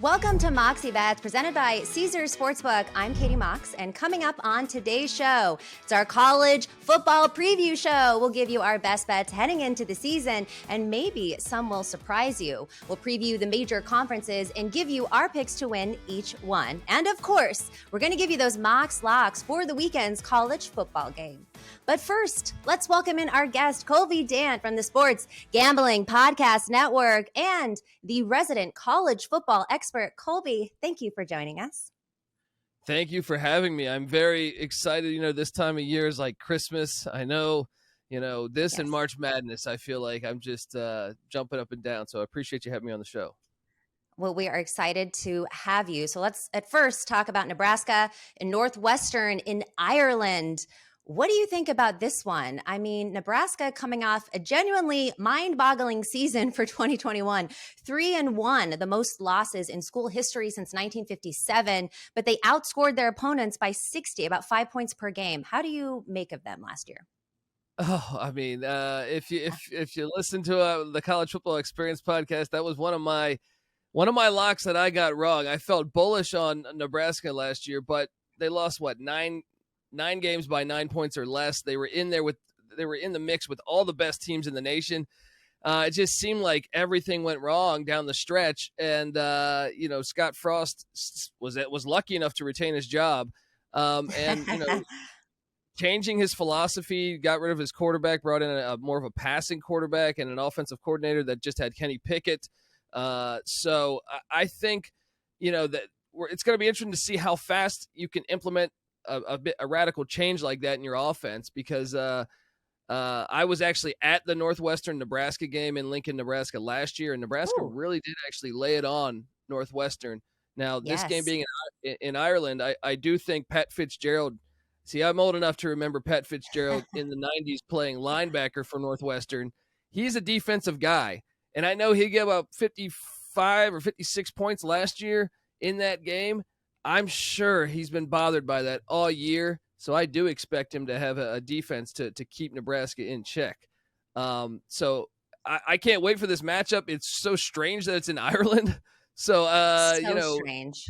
Welcome to Moxie Bets, presented by Caesars Sportsbook. I'm Katie Mox, and coming up on today's show, it's our college football preview show. We'll give you our best bets heading into the season, and maybe some will surprise you. We'll preview the major conferences and give you our picks to win each one. And of course, we're going to give you those Mox Locks for the weekend's college football game. But first, let's welcome in our guest, Colby Dant from the Sports Gambling Podcast Network and the resident college football expert. Colby, thank you for joining us. Thank you for having me. I'm very excited. This time of year is like Christmas. I know, this and March Madness, I feel like I'm just jumping up and down. So I appreciate you having me on the show. Well, we are excited to have you. So let's at first talk about Nebraska and Northwestern in Ireland. What do you think about this one? I mean, Nebraska coming off a genuinely mind-boggling season for 2021, 3-1, the most losses in school history since 1957, but they outscored their opponents by 60, about 5 points per game. How do you make of them last year? Oh, I mean, if you listen to the College Football Experience podcast, that was one of my locks that I got wrong. I felt bullish on Nebraska last year, but they lost nine games by 9 points or less. They were in the mix with all the best teams in the nation. It just seemed like everything went wrong down the stretch. And, Scott Frost was lucky enough to retain his job. Changing his philosophy, got rid of his quarterback, brought in a more of a passing quarterback and an offensive coordinator that just had Kenny Pickett. So I think, that it's going to be interesting to see how fast you can implement a radical change like that in your offense, because I was actually at the Northwestern Nebraska game in Lincoln, Nebraska last year, and Nebraska really did actually lay it on Northwestern. Now, this game being in Ireland, I do think Pat Fitzgerald. See, I'm old enough to remember Pat Fitzgerald in the 90s playing linebacker for Northwestern. He's a defensive guy, and I know he gave up 55 or 56 points last year in that game. I'm sure he's been bothered by that all year, so I do expect him to have a defense to keep Nebraska in check. So I can't wait for this matchup. It's so strange that it's in Ireland. So strange.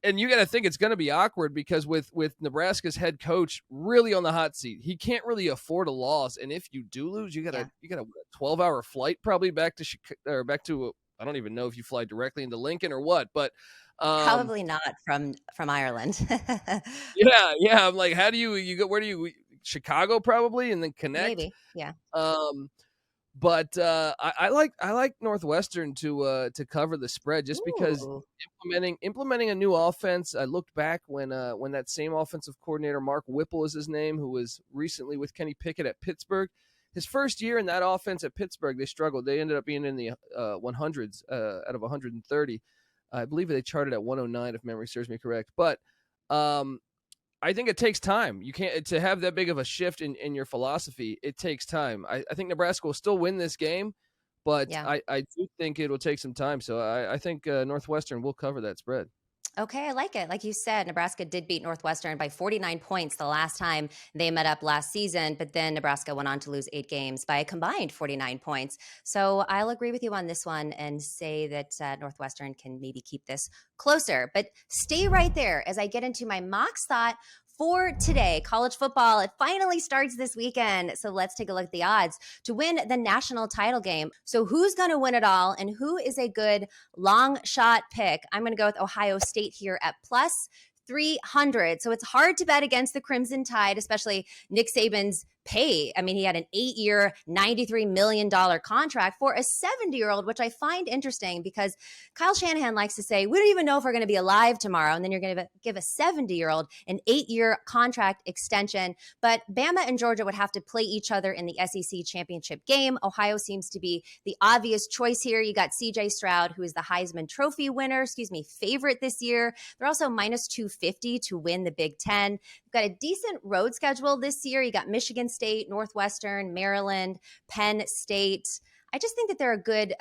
And you got to think it's going to be awkward, because with Nebraska's head coach really on the hot seat, he can't really afford a loss. And if you do lose, you got a 12-hour flight probably back to Chicago, or back to I don't even know if you fly directly into Lincoln or what, but. Probably not from Ireland. Yeah. I'm like, how do you go? Where do you? Chicago probably, and then connect. Maybe, yeah. But I like Northwestern to cover the spread, just because implementing a new offense. I looked back when that same offensive coordinator, Mark Whipple is his name, who was recently with Kenny Pickett at Pittsburgh. His first year in that offense at Pittsburgh, they struggled. They ended up being in the 100s out of 130. I believe they charted at 109, if memory serves me correct. But I think it takes time. You can't to have that big of a shift in your philosophy. It takes time. I think Nebraska will still win this game, but I do think it will take some time. So I think Northwestern will cover that spread. Okay, I like it. Like you said, Nebraska did beat Northwestern by 49 points the last time they met up last season, but then Nebraska went on to lose 8 games by a combined 49 points. So I'll agree with you on this one and say that Northwestern can maybe keep this closer. But stay right there as I get into my Mox thought for today. College football, it finally starts this weekend. So let's take a look at the odds to win the national title game. So who's going to win it all, and who is a good long shot pick? I'm going to go with Ohio State here at plus 300. So it's hard to bet against the Crimson Tide, especially Nick Saban's pay. I mean, he had an 8-year, $93 million contract for a 70-year-old, which I find interesting because Kyle Shanahan likes to say, we don't even know if we're going to be alive tomorrow. And then you're going to give a 70-year-old an 8-year contract extension. But Bama and Georgia would have to play each other in the SEC championship game. Ohio seems to be the obvious choice here. You got CJ Stroud, who is the Heisman Trophy winner, favorite this year. They're also minus 250 to win the Big Ten. You've got a decent road schedule this year. You got Michigan State, Northwestern, Maryland, Penn State. I just think that they're a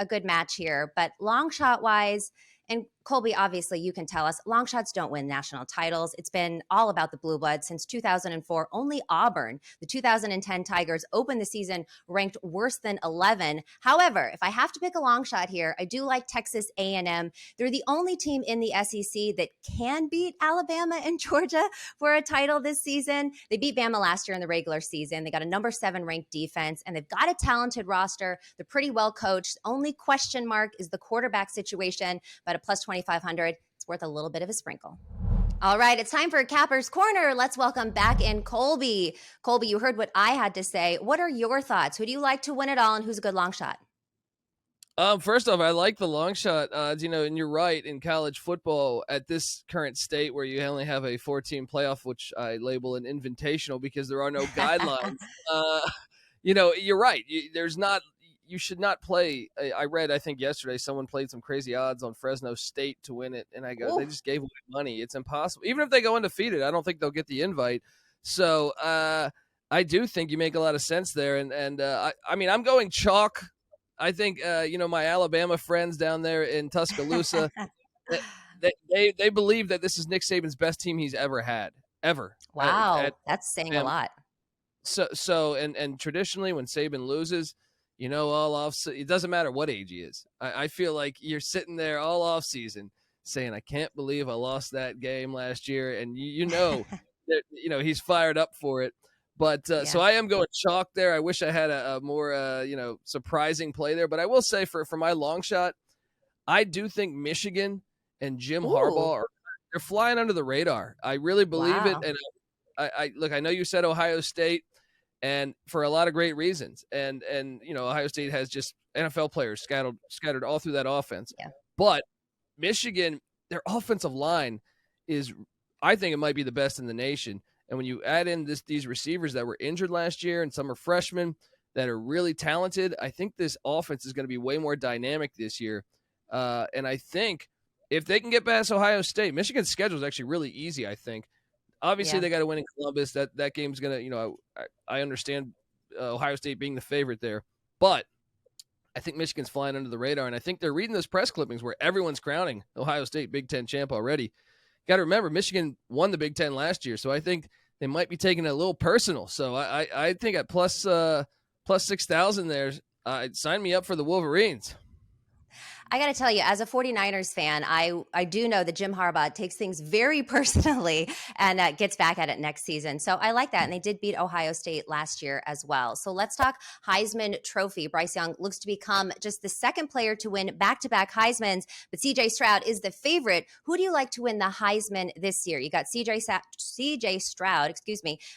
good match here. But long shot wise, and Colby, obviously you can tell us longshots don't win national titles. It's been all about the blue blood since 2004. Only Auburn, the 2010 Tigers, opened the season ranked worse than 11. However, if I have to pick a long shot here, I do like Texas A&M. They're the only team in the SEC that can beat Alabama and Georgia for a title this season. They beat Bama last year in the regular season. They got a number 7 ranked defense, and they've got a talented roster. They're pretty well coached. Only question mark is the quarterback situation, but a plus 2,500, it's worth a little bit of a sprinkle. All right, it's time for Capper's Corner. Let's welcome back in Colby. Colby, you heard what I had to say. What are your thoughts? Who do you like to win it all, and who's a good long shot? First off, I like the long shot. And you're right, in college football at this current state where you only have a 4-team playoff, which I label an invitational because there are no guidelines. You're right. You should not play. I read, I think yesterday, someone played some crazy odds on Fresno State to win it, and I go, They just gave away money. It's impossible. Even if they go undefeated, I don't think they'll get the invite. So I do think you make a lot of sense there, and I'm going chalk. I think my Alabama friends down there in Tuscaloosa, they believe that this is Nick Saban's best team he's ever had, ever. Wow, that's saying a lot. So and traditionally when Saban loses, all off, it doesn't matter what age he is. I feel like you're sitting there all off season saying, I can't believe I lost that game last year, and that, he's fired up for it. But so I am going chalk there. I wish I had a more surprising play there. But I will say for my long shot, I do think Michigan and Jim Harbaugh they're flying under the radar. I really believe it. And I know you said Ohio State, and for a lot of great reasons. And Ohio State has just NFL players scattered all through that offense. Yeah. But Michigan, their offensive line is, I think it might be the best in the nation. And when you add in these receivers that were injured last year and some are freshmen that are really talented, I think this offense is going to be way more dynamic this year. And I think if they can get past Ohio State, Michigan's schedule is actually really easy, I think. Obviously, they got to win in Columbus. That game's going to, I understand Ohio State being the favorite there. But I think Michigan's flying under the radar. And I think they're reading those press clippings where everyone's crowning Ohio State Big Ten champ already. Got to remember, Michigan won the Big Ten last year, so I think they might be taking it a little personal. So I think at plus 6,000 there, sign me up for the Wolverines. I got to tell you, as a 49ers fan, I do know that Jim Harbaugh takes things very personally and gets back at it next season. So I like that. And they did beat Ohio State last year as well. So let's talk Heisman Trophy. Bryce Young looks to become just the second player to win back-to-back Heismans, but CJ Stroud is the favorite. Who do you like to win the Heisman this year? You got CJ Stroud,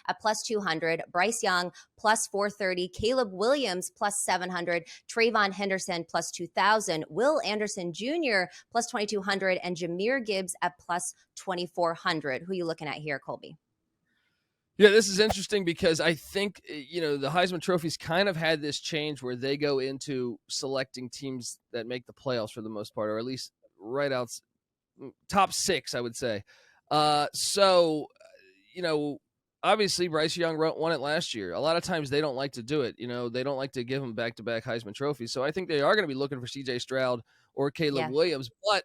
at plus 200, Bryce Young plus 430, Caleb Williams plus 700, Trayvon Henderson plus 2,000, Will Anderson Jr. plus 2,200, and Jahmyr Gibbs at plus 2,400. Who are you looking at here, Colby? Yeah, this is interesting because I think, the Heisman Trophy's kind of had this change where they go into selecting teams that make the playoffs for the most part, or at least right out top 6, I would say. Obviously, Bryce Young won it last year. A lot of times they don't like to do it. They don't like to give him back-to-back Heisman trophies. So I think they are going to be looking for C.J. Stroud or Caleb Williams. But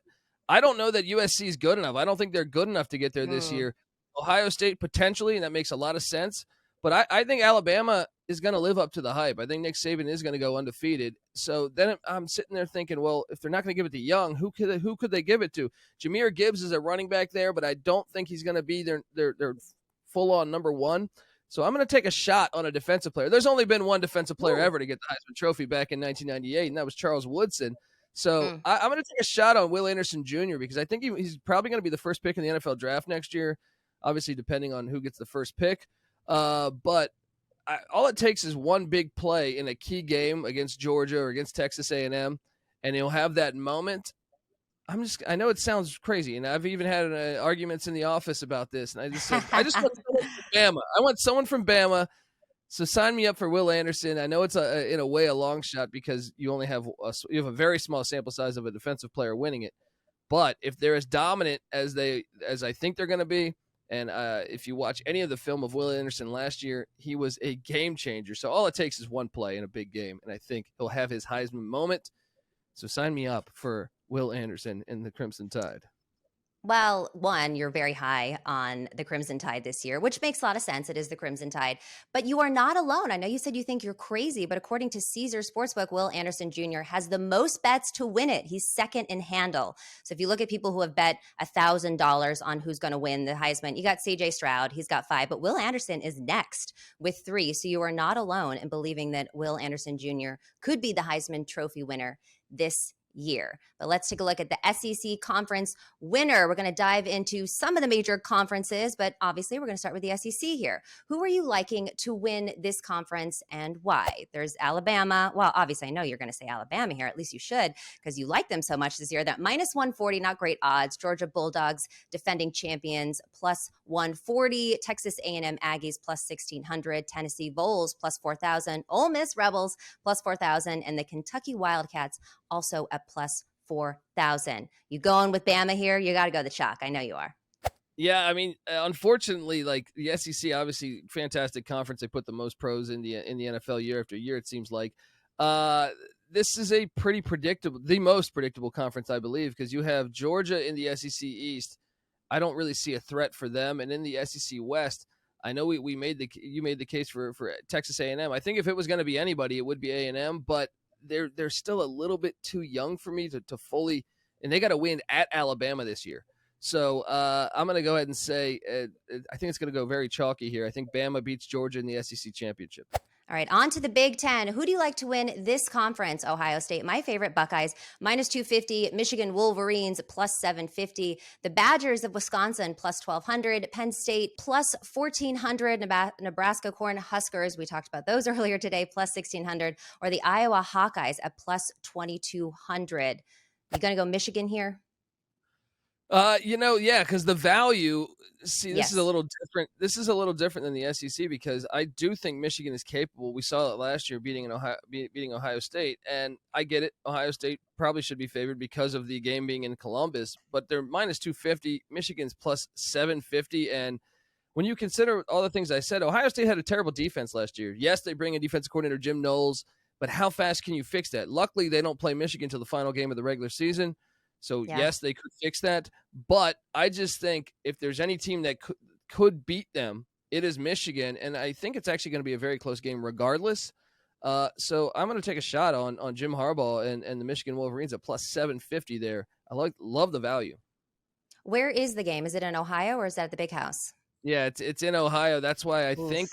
I don't know that USC is good enough. I don't think they're good enough to get there this year. Ohio State potentially, and that makes a lot of sense. But I think Alabama is going to live up to the hype. I think Nick Saban is going to go undefeated. So then I'm sitting there thinking, well, if they're not going to give it to Young, who could they give it to? Jahmyr Gibbs is a running back there, but I don't think he's going to be their full-on number one. So I'm going to take a shot on a defensive player. There's only been one defensive player ever to get the Heisman Trophy back in 1998, and that was Charles Woodson. So I'm going to take a shot on Will Anderson Jr. because I think he's probably going to be the first pick in the NFL draft next year, obviously depending on who gets the first pick. But all it takes is one big play in a key game against Georgia or against Texas A&M, and he'll have that moment. I know it sounds crazy, and I've even had arguments in the office about this, and I just said, I just want someone from Bama. I want someone from Bama, so sign me up for Will Anderson. I know it's in a way a long shot because you only have a very small sample size of a defensive player winning it, but if they're as dominant as I think they're going to be, and if you watch any of the film of Will Anderson last year, he was a game changer. So all it takes is one play in a big game, and I think he'll have his Heisman moment. So sign me up for Will Anderson and the Crimson Tide? Well, one, you're very high on the Crimson Tide this year, which makes a lot of sense. It is the Crimson Tide. But you are not alone. I know you said you think you're crazy, but according to Caesar Sportsbook, Will Anderson Jr. has the most bets to win it. He's second in handle. So if you look at people who have bet $1,000 on who's going to win the Heisman, you got CJ Stroud. He's got 5, but Will Anderson is next with 3. So you are not alone in believing that Will Anderson Jr. could be the Heisman Trophy winner this year. But let's take a look at the SEC conference winner. We're going to dive into some of the major conferences, but obviously we're going to start with the SEC here. Who are you liking to win this conference and why? There's Alabama. Well, obviously I know you're going to say Alabama here. At least you should, because you like them so much this year. That minus 140, not great odds. Georgia Bulldogs, defending champions, plus 140. Texas A&M Aggies, plus 1,600. Tennessee Vols, plus 4,000. Ole Miss Rebels, plus 4,000. And the Kentucky Wildcats, also at plus 4,000. You going with Bama here? You got to go the chalk. I know you are. Yeah, I mean, unfortunately, like the SEC, obviously fantastic conference. They put the most pros in the NFL year after year. It seems like this is a pretty predictable, the most predictable conference, I believe, because you have Georgia in the SEC East. I don't really see a threat for them, and in the SEC West, I know you made the case for Texas A&M. I think if it was going to be anybody, it would be A&M, but they're still a little bit too young for me to fully, and they got to win at Alabama this year. So I'm going to go ahead and say I think it's going to go very chalky here. I think Bama beats Georgia in the SEC championship. All right, on to the Big Ten. Who do you like to win this conference? Ohio State, my favorite, Buckeyes, minus 250. Michigan Wolverines, plus 750. The Badgers of Wisconsin, plus 1,200. Penn State, plus 1,400. Nebraska Cornhuskers, we talked about those earlier today, plus 1,600. Or the Iowa Hawkeyes at plus 2,200. You going to go Michigan here? Yeah, because the value. See, this Yes. is a little different. This is a little different than the SEC because I do think Michigan is capable. We saw it last year beating Ohio State, and I get it. Ohio State probably should be favored because of the game being in Columbus, but they're minus 250. Michigan's plus 750, and when you consider all the things I said, Ohio State had a terrible defense last year. Yes, they bring in defensive coordinator Jim Knowles, but how fast can you fix that? Luckily, they don't play Michigan till the final game of the regular season. So, yes, they could fix that. But I just think if there's any team that could beat them, it is Michigan. And I think it's actually going to be a very close game regardless. So I'm going to take a shot on Jim Harbaugh and the Michigan Wolverines at plus 750 there. I love the value. Where is the game? Is it in Ohio or is that at the Big House? Yeah, it's in Ohio. That's why I think,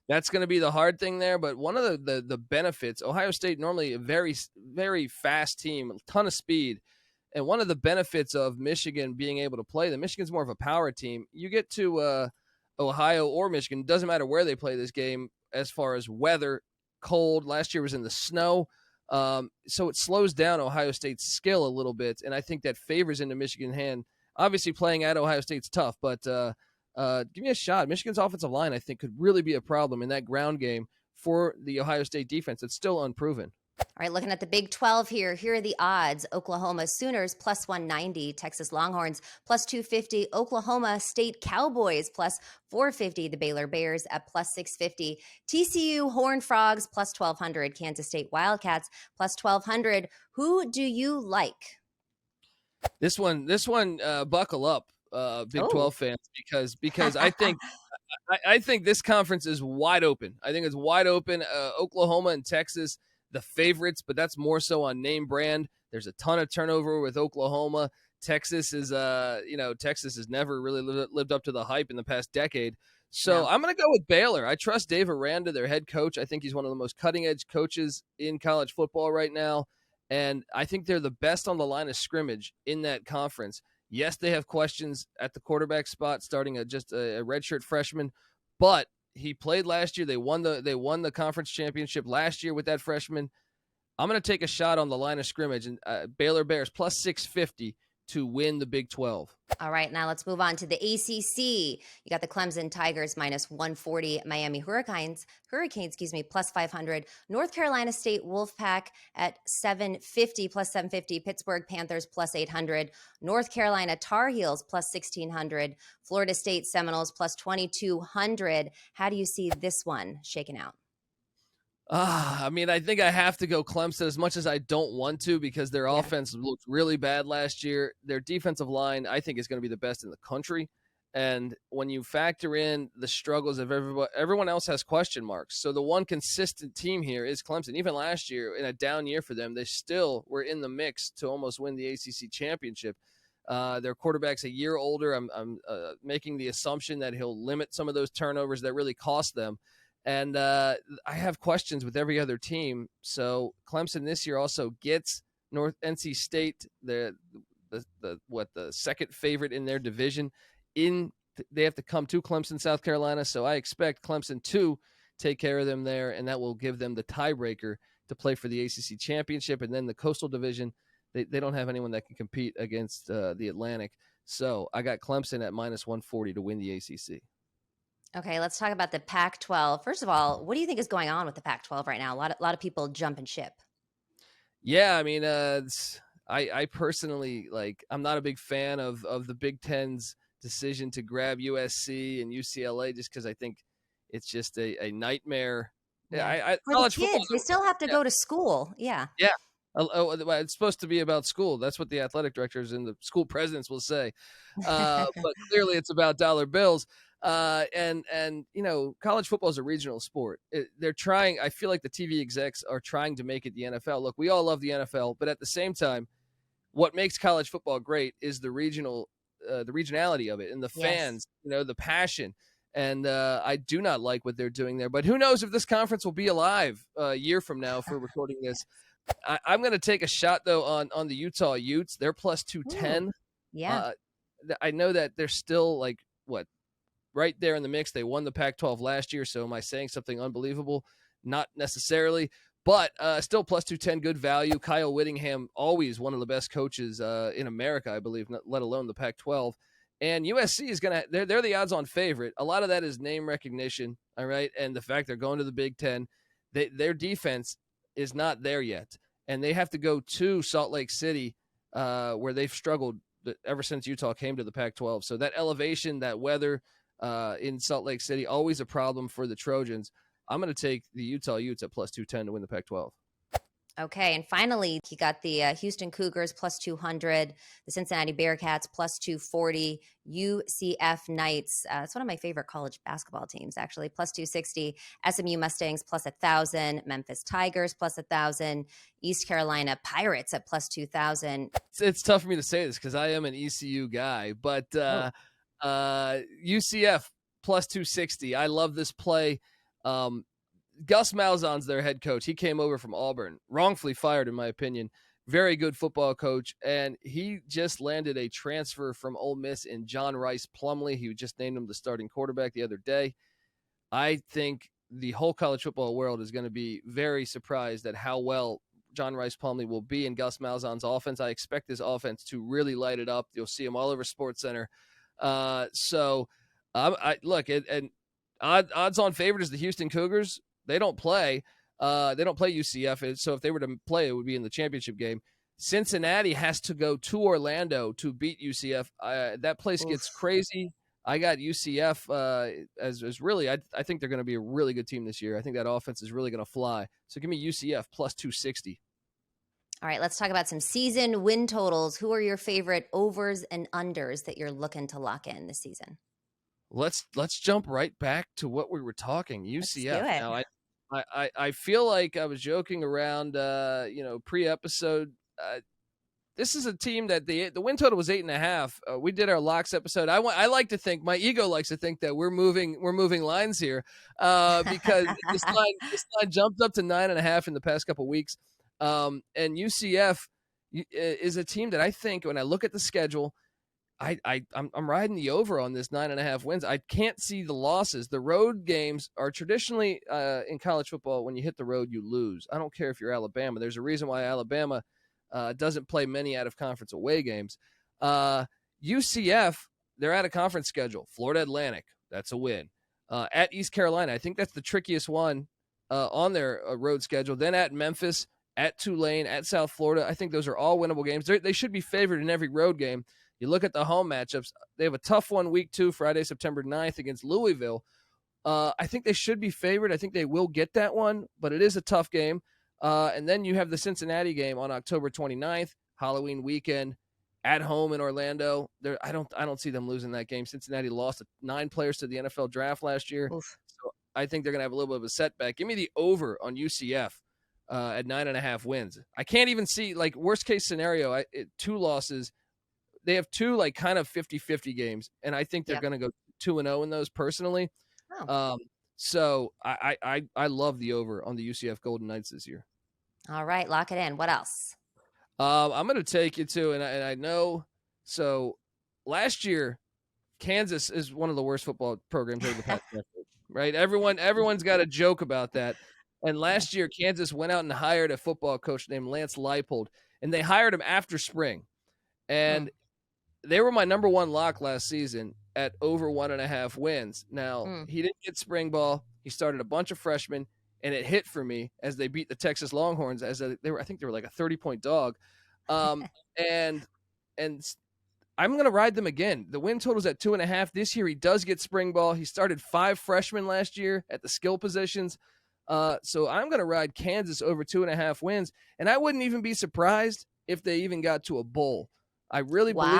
that's going to be the hard thing there. But one of the benefits, Ohio State normally a very, very fast team, a ton of speed. And one of the benefits of Michigan being able to play, Michigan's more of a power team. You get to Ohio or Michigan, it doesn't matter where they play this game as far as weather, cold. Last year was in the snow. So it slows down Ohio State's skill a little bit, and I think that favors into Michigan's hand. Obviously, playing at Ohio State's tough, but give me a shot. Michigan's offensive line, I think, could really be a problem in that ground game for the Ohio State defense. It's still unproven. All right, looking at the Big 12 here. Here are the odds. Oklahoma Sooners plus 190. Texas Longhorns plus 250. Oklahoma State Cowboys plus 450. The Baylor Bears at plus 650. TCU Horned Frogs plus 1,200. Kansas State Wildcats plus 1,200. Who do you like? This one, buckle up, Big 12 fans, because I think I think this conference is wide open. I think it's wide open. Oklahoma and Texas, the favorites, but that's more so on name brand. There's a ton of turnover with Oklahoma. Texas is never really lived up to the hype in the past decade. So I'm going to go with Baylor. I trust Dave Aranda, their head coach. I think he's one of the most cutting-edge coaches in college football right now, and I think they're the best on the line of scrimmage in that conference. Yes, they have questions at the quarterback spot, starting just a redshirt freshman, but he played last year. They won the conference championship last year with that freshman. I'm going to take a shot on the line of scrimmage and Baylor Bears plus 650 to win the Big 12. All right, now let's move on to the ACC. You got the Clemson Tigers minus 140, Miami Hurricanes, plus 500, North Carolina State Wolfpack at 750, plus 750, Pittsburgh Panthers plus 800, North Carolina Tar Heels plus 1,600, Florida State Seminoles plus 2,200. How do you see this one shaking out? I mean, I think I have to go Clemson as much as I don't want to because their Yeah. offense looked really bad last year. Their defensive line, I think, is going to be the best in the country. And when you factor in the struggles of everyone else has question marks. So the one consistent team here is Clemson. Even last year, in a down year for them, they still were in the mix to almost win the ACC championship. Their quarterback's a year older. I'm making the assumption that he'll limit some of those turnovers that really cost them. And I have questions with every other team. So Clemson this year also gets NC State, the second favorite in their division. They have to come to Clemson, South Carolina. So I expect Clemson to take care of them there, and that will give them the tiebreaker to play for the ACC championship. And then the Coastal Division, they don't have anyone that can compete against the Atlantic. So I got Clemson at -140 to win the ACC. Okay, let's talk about the Pac-12. First of all, what do you think is going on with the Pac-12 right now? A lot of people jumping ship. Yeah, I mean, I personally, like, I'm not a big fan of the Big Ten's decision to grab USC and UCLA just because I think it's just a nightmare. Yeah. For the College kids, football, they still have to go to school. Yeah. yeah. It's supposed to be about school. That's what the athletic directors and the school presidents will say. But clearly it's about dollar bills. And college football is a regional sport. They're trying. I feel like the TV execs are trying to make it the NFL. Look, we all love the NFL, but at the same time, what makes college football great is the regionality of it and the fans, the passion. And I do not like what they're doing there. But who knows if this conference will be alive a year from now if we're recording this. I'm going to take a shot, though, on the Utah Utes. They're +210. Yeah. I know that they're still, right there in the mix. They won the Pac-12 last year, so am I saying something unbelievable? Not necessarily, but still +210, good value. Kyle Whittingham, always one of the best coaches in America, I believe, let alone the Pac-12. And USC is going to – they're the odds-on favorite. A lot of that is name recognition, all right, and the fact they're going to the Big Ten. Their defense is not there yet, and they have to go to Salt Lake City where they've struggled ever since Utah came to the Pac-12. So that elevation, that weather in Salt Lake City, always a problem for the Trojans. I'm going to take the Utah Utes at +210 to win the Pac-12. Okay, and finally, you got the Houston Cougars +200, the Cincinnati Bearcats +240, UCF Knights. It's one of my favorite college basketball teams, actually, +260, SMU Mustangs +1,000, Memphis Tigers +1,000, East Carolina Pirates at +2,000. It's tough for me to say this because I am an ECU guy, but UCF +260. I love this play. Gus Malzahn's their head coach. He came over from Auburn, wrongfully fired, in my opinion. Very good football coach, and he just landed a transfer from Ole Miss in John Rice Plumlee. He just named him the starting quarterback the other day. I think the whole college football world is going to be very surprised at how well John Rice Plumlee will be in Gus Malzahn's offense. I expect his offense to really light it up. You'll see him all over SportsCenter. Odds-on favorite is the Houston Cougars. They don't play. They don't play UCF. So if they were to play, it would be in the championship game. Cincinnati has to go to Orlando to beat UCF. That place gets crazy. I got UCF as really. I think they're going to be a really good team this year. I think that offense is really going to fly. So give me UCF +260. All right, let's talk about some season win totals. Who are your favorite overs and unders that you're looking to lock in this season? Let's jump right back to what we were talking. UCF. Let's do it. I feel like I was joking around, pre-episode. This is a team that the win total was 8.5. We did our locks episode. I like to think, my ego likes to think that we're moving lines here because this line jumped up to 9.5 in the past couple weeks. And UCF is a team that I think when I look at the schedule, I'm riding the over on this 9.5 wins. I can't see the losses. The road games are traditionally in college football. When you hit the road, you lose. I don't care if you're Alabama. There's a reason why Alabama doesn't play many out of conference away games. UCF, they're out of conference schedule. Florida Atlantic, that's a win. At East Carolina, I think that's the trickiest one on their road schedule. Then at Memphis, at Tulane, at South Florida. I think those are all winnable games. They should be favored in every road game. You look at the home matchups, they have a tough one week 2, Friday, September 9th against Louisville. I think they should be favored. I think they will get that one, but it is a tough game. And then you have the Cincinnati game on October 29th, Halloween weekend, at home in Orlando. I don't see them losing that game. Cincinnati lost 9 players to the NFL draft last year. Oof. So I think they're going to have a little bit of a setback. Give me the over on UCF at 9.5 wins. I can't even see, like, worst case scenario, 2 losses. They have 2 like kind of 50-50 games, and I think they're going to go 2-0 in those personally. Oh. So I love the over on the UCF Golden Knights this year. All right, lock it in. What else? I'm going to take you to, and I know, so last year, Kansas is one of the worst football programs over the past decade, right? Everyone's got a joke about that. And last year, Kansas went out and hired a football coach named Lance Leipold, and they hired him after spring. And they were my number 1 lock last season at over 1.5 wins. Now, he didn't get spring ball. He started a bunch of freshmen, and it hit for me as they beat the Texas Longhorns. I think they were like a 30-point dog. And I'm going to ride them again. The win total's at 2.5. This year, he does get spring ball. He started 5 freshmen last year at the skill positions. So I'm going to ride Kansas over 2.5 wins. And I wouldn't even be surprised if they even got to a bowl. I really believe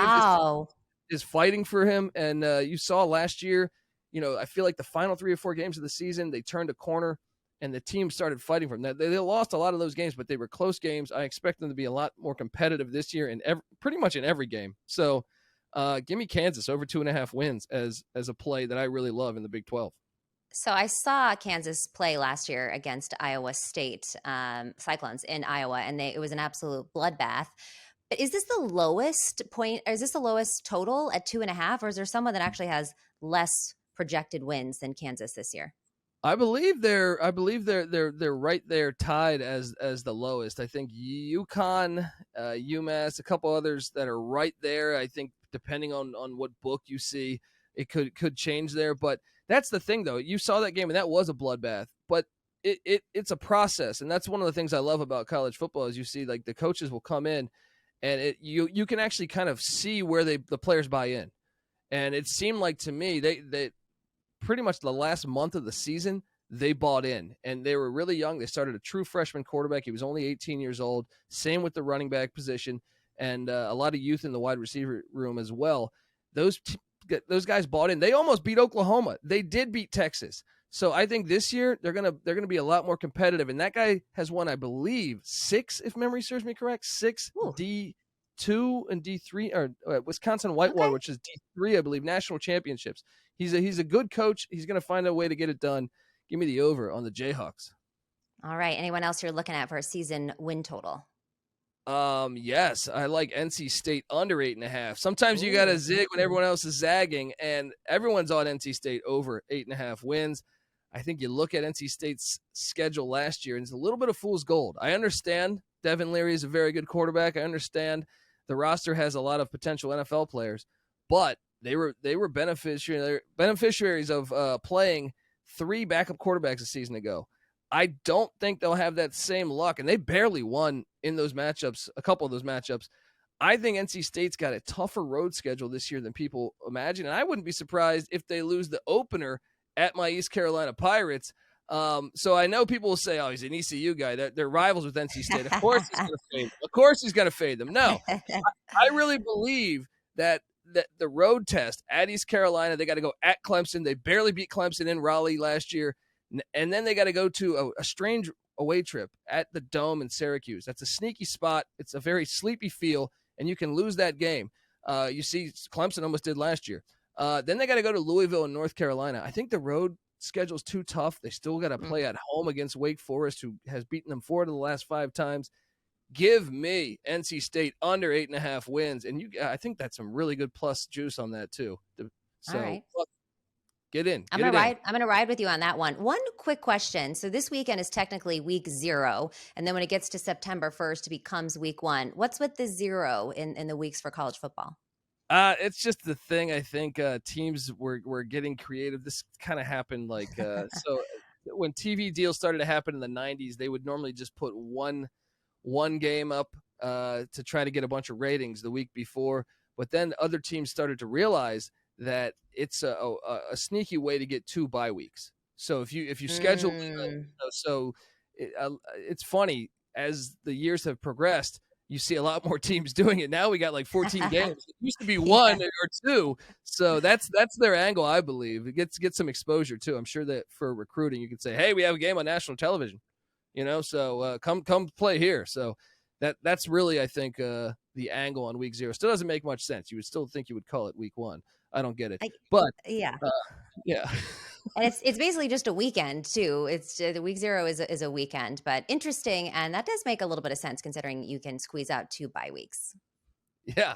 this is fighting for him. And you saw last year, I feel like the final 3 or 4 games of the season, they turned a corner and the team started fighting for them. They lost a lot of those games, but they were close games. I expect them to be a lot more competitive this year in pretty much in every game. So give me Kansas over 2.5 wins as a play that I really love in the Big 12. So I saw Kansas play last year against Iowa State Cyclones in Iowa, and it was an absolute bloodbath. But is this the lowest point? Or is this the lowest total at 2.5, or is there someone that actually has less projected wins than Kansas this year? I believe they're right there tied as the lowest. I think UConn, UMass, a couple others that are right there. I think depending on what book you see, it could change there. But that's the thing, though. You saw that game, and that was a bloodbath. But it's a process, and that's one of the things I love about college football is you see like the coaches will come in, and you can actually kind of see where the players buy in. And it seemed like to me they pretty much the last month of the season, they bought in, and they were really young. They started a true freshman quarterback. He was only 18 years old. Same with the running back position, and a lot of youth in the wide receiver room as well. Those guys bought in. They almost beat Oklahoma. They did beat Texas. So I think this year they're gonna be a lot more competitive. And that guy has won, I believe, 6, if memory serves me correct, 6 D2 and D3, or Wisconsin Whitewater, which is D3, I believe, national championships. He's a good coach. He's going to find a way to get it done. Give me the over on the Jayhawks. All right. Anyone else you're looking at for a season win total? Yes, I like NC State under 8.5. Sometimes you got to zig when everyone else is zagging, and everyone's on NC State over 8.5 wins. I think you look at NC State's schedule last year, and it's a little bit of fool's gold. I understand Devin Leary is a very good quarterback. I understand the roster has a lot of potential NFL players, but they were beneficiaries of playing 3 backup quarterbacks a season ago. I don't think they'll have that same luck, and they barely won in those matchups, a couple of those matchups. I think NC State's got a tougher road schedule this year than people imagine, and I wouldn't be surprised if they lose the opener at my East Carolina Pirates. So I know people will say, oh, he's an ECU guy. They're rivals with NC State. Of course he's going to fade them. Of course he's going to fade them. No, I really believe that the road test at East Carolina, they got to go at Clemson. They barely beat Clemson in Raleigh last year. And then they got to go to a strange away trip at the Dome in Syracuse. That's a sneaky spot. It's a very sleepy feel, and you can lose that game. You see Clemson almost did last year. Then they got to go to Louisville and North Carolina. I think the road schedule is too tough. They still got to play at home against Wake Forest, who has beaten them 4 of the last 5 times. Give me NC State under 8.5 wins, and I think that's some really good plus juice on that too. So all right. Get in. I'm gonna ride with you on that one. One quick question. So this weekend is technically week 0, and then when it gets to September 1st, it becomes week 1. What's with the 0 in the weeks for college football? It's just the thing. I think teams were getting creative. This kind of happened so when TV deals started to happen in the 90s, they would normally just put one game up to try to get a bunch of ratings the week before. But then other teams started to realize that it's a sneaky way to get 2 bye weeks. So if you schedule, it's funny as the years have progressed. You see a lot more teams doing it. Now we got like 14 games. It used to be one or two. So that's their angle, I believe. It gets some exposure too. I'm sure that for recruiting, you could say, hey, we have a game on national television, so come play here. So that's really, I think, the angle on week 0. Still doesn't make much sense. You would still think you would call it week 1. I don't get it. But yeah. Yeah. And it's basically just a weekend too. It's the week 0 is a weekend, but interesting. And that does make a little bit of sense considering you can squeeze out 2 bye weeks. Yeah.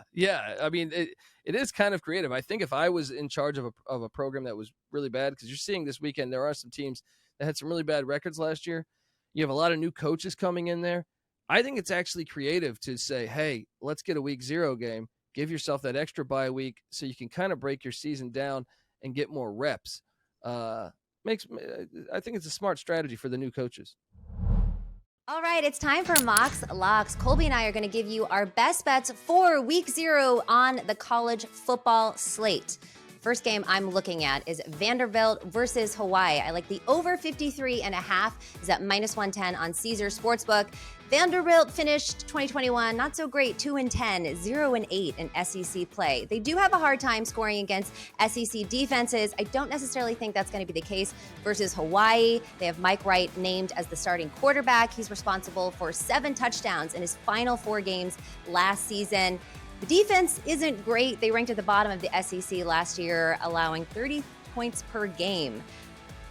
I mean, it is kind of creative. I think if I was in charge of a program that was really bad, because you're seeing this weekend, there are some teams that had some really bad records last year. You have a lot of new coaches coming in there. I think it's actually creative to say, hey, let's get a week 0 game. Give yourself that extra bye week so you can kind of break your season down and get more reps. I think it's a smart strategy for the new coaches. All right, it's time for Mox Locks. Colby and I are going to give you our best bets for week 0 on the college football slate. First game I'm looking at is Vanderbilt versus Hawaii. I like the over 53.5 is at -110 on Caesar Sportsbook. Vanderbilt finished 2021 not so great, 2-10, 0-8 in SEC play. They do have a hard time scoring against SEC defenses. I don't necessarily think that's going to be the case versus Hawaii. They have Mike Wright named as the starting quarterback. He's responsible for 7 touchdowns in his final 4 games last season. The defense isn't great. They ranked at the bottom of the SEC last year, allowing 30 points per game.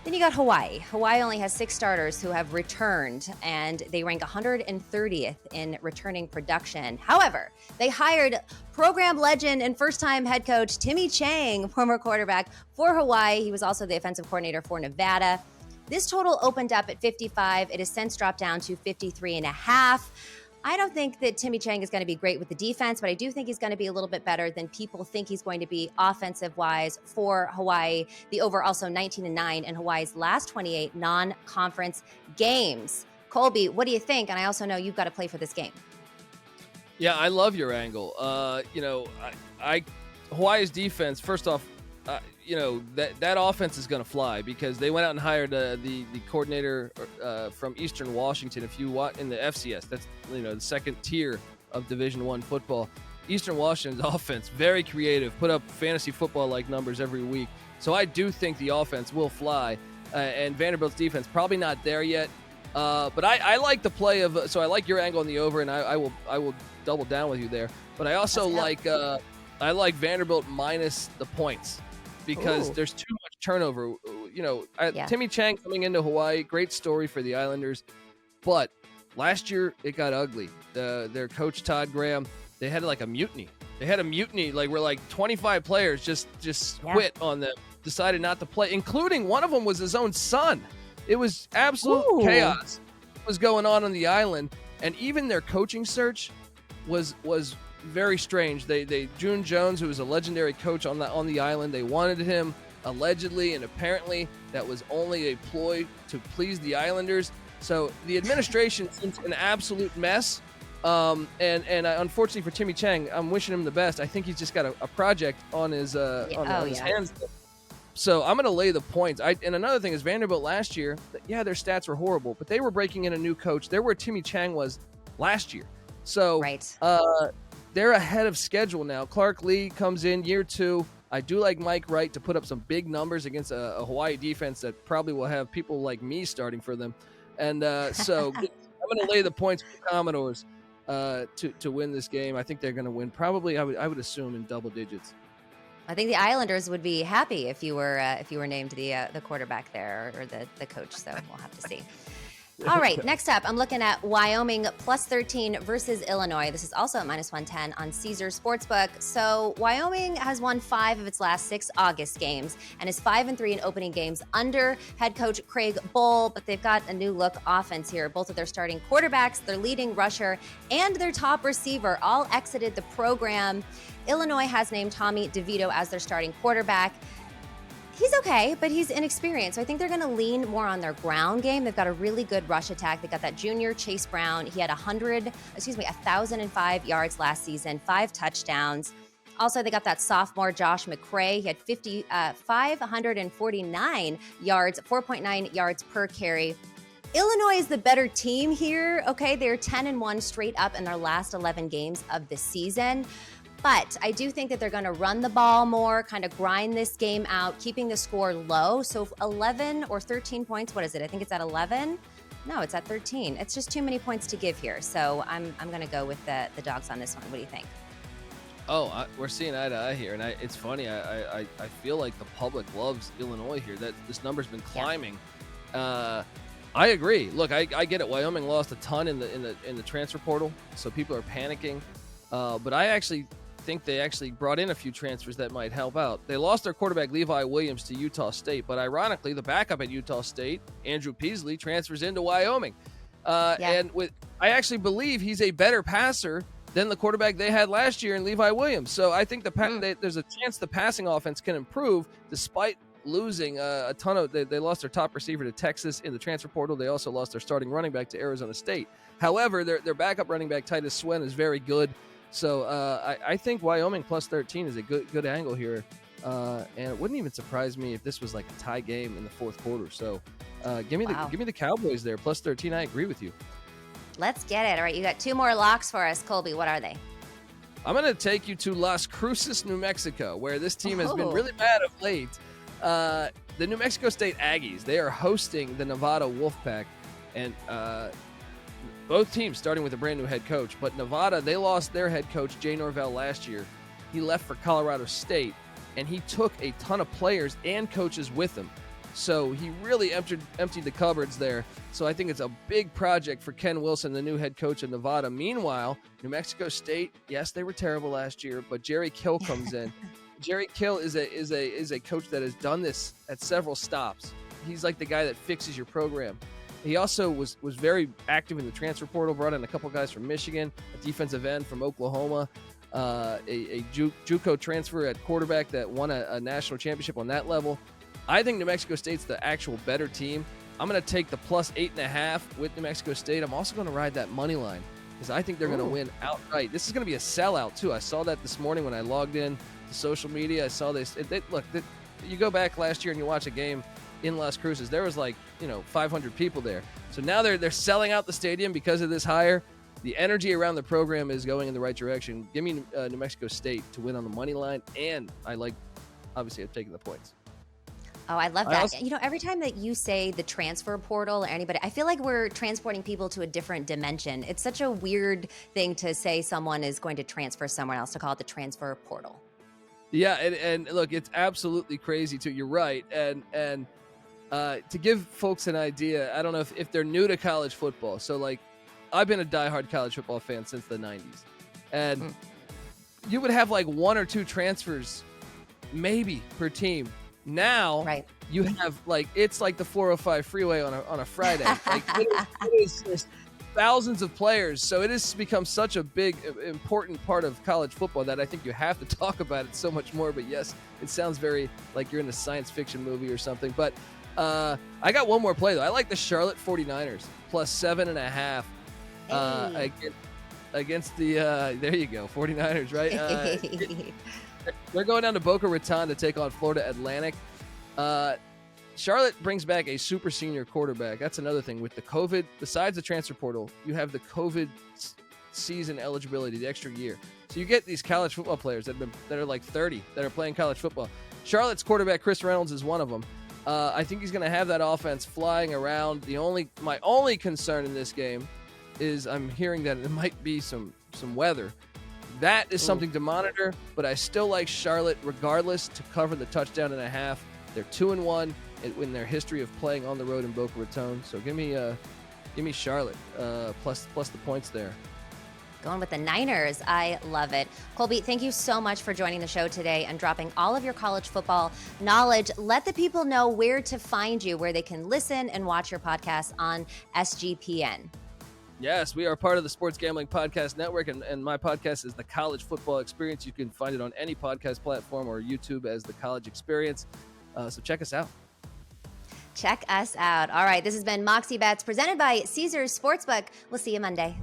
Then you got Hawaii. Hawaii only has 6 starters who have returned, and they rank 130th in returning production. However, they hired program legend and first-time head coach Timmy Chang, former quarterback for Hawaii. He was also the offensive coordinator for Nevada. This total opened up at 55. It has since dropped down to 53.5. I don't think that Timmy Chang is going to be great with the defense, but I do think he's going to be a little bit better than people think he's going to be offensive-wise for Hawaii. The over also 19-9 in Hawaii's last 28 non-conference games. Colby, what do you think? And I also know you've got to play for this game. Yeah, I love your angle. Hawaii's defense, first off, that offense is going to fly because they went out and hired the coordinator from Eastern Washington. If you watch in the FCS, that's the second tier of Division I football. Eastern Washington's offense, very creative, put up fantasy football like numbers every week. So I do think the offense will fly, and Vanderbilt's defense probably not there yet. But I like the play of so I like your angle on the over, and I will double down with you there. But I also like Vanderbilt minus the points. Because there's too much turnover. Timmy Chang coming into Hawaii, great story for the Islanders. But last year, it got ugly. Their coach, Todd Graham, they had like a mutiny. They had a mutiny where 25 players just quit on them, decided not to play, including one of them was his own son. It was absolute chaos was going on the island. And even their coaching search was very strange. They June Jones, who was a legendary coach on the island, they wanted him allegedly, and apparently that was only a ploy to please the Islanders. So the administration seems an absolute mess. And unfortunately for Timmy Chang, I'm wishing him the best. I think he's just got a project on his his hands. So I'm going to lay the points. And another thing is Vanderbilt last year, their stats were horrible, but they were breaking in a new coach. They're where Timmy Chang was last year. So they're ahead of schedule now. Clark Lee comes in year 2. I do like Mike Wright to put up some big numbers against a Hawaii defense that probably will have people like me starting for them. And so I'm going to lay the points for the Commodores to win this game. I think they're going to win probably, I would assume, in double digits. I think the Islanders would be happy if you were named the quarterback there or the coach. So we'll have to see. All right, next up, I'm looking at Wyoming +13 versus Illinois. This is also at -110 on Caesar Sportsbook. So Wyoming has won 5 of its last 6 August games and is 5-3 in opening games under head coach Craig Bohl, but they've got a new look offense here. Both of their starting quarterbacks, their leading rusher, and their top receiver all exited the program. Illinois has named Tommy DeVito as their starting quarterback. He's okay, but he's inexperienced. So I think they're going to lean more on their ground game. They've got a really good rush attack. They got that junior Chase Brown. He had 1,005 yards last season, 5 touchdowns. Also, they got that sophomore Josh McCray. He had 549 yards, 4.9 yards per carry. Illinois is the better team here. Okay, they're 10-1 straight up in their last 11 games of the season. But I do think that they're going to run the ball more, kind of grind this game out, keeping the score low. So 11 or 13 points, what is it? I think it's at 11. No, it's at 13. It's just too many points to give here. So I'm going to go with the Dogs on this one. What do you think? Oh, we're seeing eye to eye here, and it's funny. I feel like the public loves Illinois here. That this number's been climbing. Yeah. I agree. Look, I get it. Wyoming lost a ton in the transfer portal, so people are panicking. But I actually think they actually brought in a few transfers that might help out. They lost their quarterback Levi Williams to Utah State, but ironically, the backup at Utah State, Andrew Peasley, transfers into Wyoming. And I actually believe he's a better passer than the quarterback they had last year in Levi Williams. So I think there's a chance the passing offense can improve despite losing a ton of. They lost their top receiver to Texas in the transfer portal. They also lost their starting running back to Arizona State. However, their backup running back Titus Swen is very good. So I think Wyoming plus 13 is a good angle here. And it wouldn't even surprise me if this was like a tie game in the fourth quarter. So give me the Cowboys there plus 13. I agree with you. Let's get it. All right, you got two more locks for us, Colby. What are they? I'm going to take you to Las Cruces, New Mexico, where this team has been really bad of late. The New Mexico State Aggies, they are hosting the Nevada Wolfpack, and both teams starting with a brand new head coach. But Nevada, they lost their head coach, Jay Norvell, last year. He left for Colorado State, and he took a ton of players and coaches with him. So he really emptied the cupboards there. So I think it's a big project for Ken Wilson, the new head coach of Nevada. Meanwhile, New Mexico State, yes, they were terrible last year, but Jerry Kill comes in. Jerry Kill is a coach that has done this at several stops. He's like the guy that fixes your program. He also was very active in the transfer portal, brought in a couple guys from Michigan, a defensive end from Oklahoma, a JUCO transfer at quarterback that won a national championship on that level. I think New Mexico State's the actual better team. I'm going to take the plus 8.5 with New Mexico State. I'm also going to ride that money line because I think they're going to win outright. This is going to be a sellout, too. I saw that this morning when I logged in to social media. I saw this. You go back last year and you watch a game in Las Cruces. There was 500 people there. So now they're selling out the stadium because of this hire. The energy around the program is going in the right direction. Give me New Mexico State to win on the money line, and obviously, I'm taking the points. Oh, I love that. Every time that you say the transfer portal or anybody, I feel like we're transporting people to a different dimension. It's such a weird thing to say someone is going to transfer somewhere else, to call it the transfer portal. Yeah, and look, it's absolutely crazy too. You're right. And to give folks an idea, I don't know if they're new to college football. So I've been a diehard college football fan since the 90s. And you would have one or two transfers maybe per team. Now you have it's like the 405 freeway on a Friday. It is just thousands of players. So it has become such a big, important part of college football that I think you have to talk about it so much more. But yes, it sounds very like you're in a science fiction movie or something. But I got one more play though. I like the Charlotte 49ers plus 7.5 against the there you go, 49ers, right? They're going down to Boca Raton to take on Florida Atlantic. Charlotte brings back a super senior quarterback. That's another thing with the COVID. Besides the transfer portal, you have the COVID season eligibility, the extra year. So you get these college football players that are 30 that are playing college football. Charlotte's quarterback Chris Reynolds is one of them. I think he's going to have that offense flying around. My only concern in this game is I'm hearing that it might be some weather. That is something to monitor, but I still like Charlotte regardless to cover the touchdown and a half. They're 2-1 in their history of playing on the road in Boca Raton. So give me Charlotte plus the points there. Going with the Niners. I love it. Colby, thank you so much for joining the show today and dropping all of your college football knowledge. Let the people know where to find you, where they can listen and watch your podcast on SGPN. Yes, we are part of the Sports Gambling Podcast Network, and my podcast is The College Football Experience. You can find it on any podcast platform or YouTube as The College Experience. So check us out. Check us out. All right, this has been Moxie Bets presented by Caesars Sportsbook. We'll see you Monday.